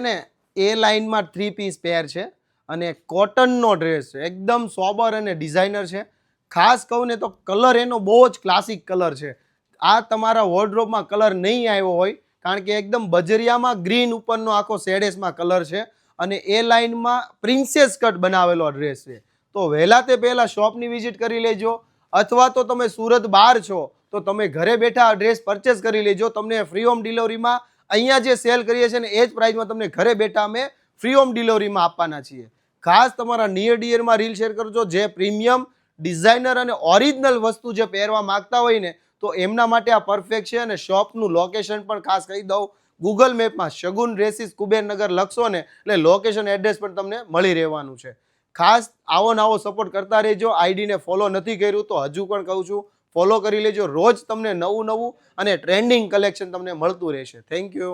ને એ લાઇનમાં 3 પીસ પેર છે અને કોટનનો ડ્રેસ છે, એકદમ સોબર અને ડિઝાઇનર છે. ખાસ કહું ને તો કલર એનો બહુ જ ક્લાસિક કલર છે. આ તમારા વોર્ડરોબમાં કલર નહીં આવ્યો હોય, કારણ કે એકદમ બજરિયામાં ગ્રીન ઉપરનો આખો શેડેસમાં કલર છે અને એ લાઇનમાં પ્રિન્સેસ કટ બનાવેલો ડ્રેસ છે. તો વહેલા તે પહેલાં શોપની વિઝિટ કરી લેજો, અથવા તો તમે સુરત બહાર છો તો તમે ઘરે બેઠા ડ્રેસ પરચેસ કરી લેજો. તમને ફ્રી હોમ ડિલિવરીમાં અહીંયા જે સેલ કરીએ છીએ ને એ જ પ્રાઇસમાં તમને ઘરે બેઠા અમે ફ્રી હોમ ડિલિવરીમાં આપવાના છીએ. ખાસ તમારા નિયર ડિયરમાં રીલ શેર કરજો જે પ્રીમિયમ ડિઝાઇનર અને ઓરિજિનલ વસ્તુ જે પહેરવા માંગતા હોય ને, તો એમના માટે આ પરફેક્ટ છે. અને શોપનું લોકેશન પણ ખાસ કહી દઉં, ગૂગલ મેપમાં શગુન ડ્રેસીસ કુબેરનગર લખશો ને એટલે લોકેશન એડ્રેસ પણ તમને મળી રહેવાનું છે. ખાસ આવો નવો સપોર્ટ કરતા રહેજો. આઈડીને ફોલો નથી કર્યું તો હજુ પણ કહું છું ફોલો કરી લેજો. રોજ તમને નવું અને ટ્રેન્ડિંગ કલેક્શન તમને મળતું રહેશે. Thank you.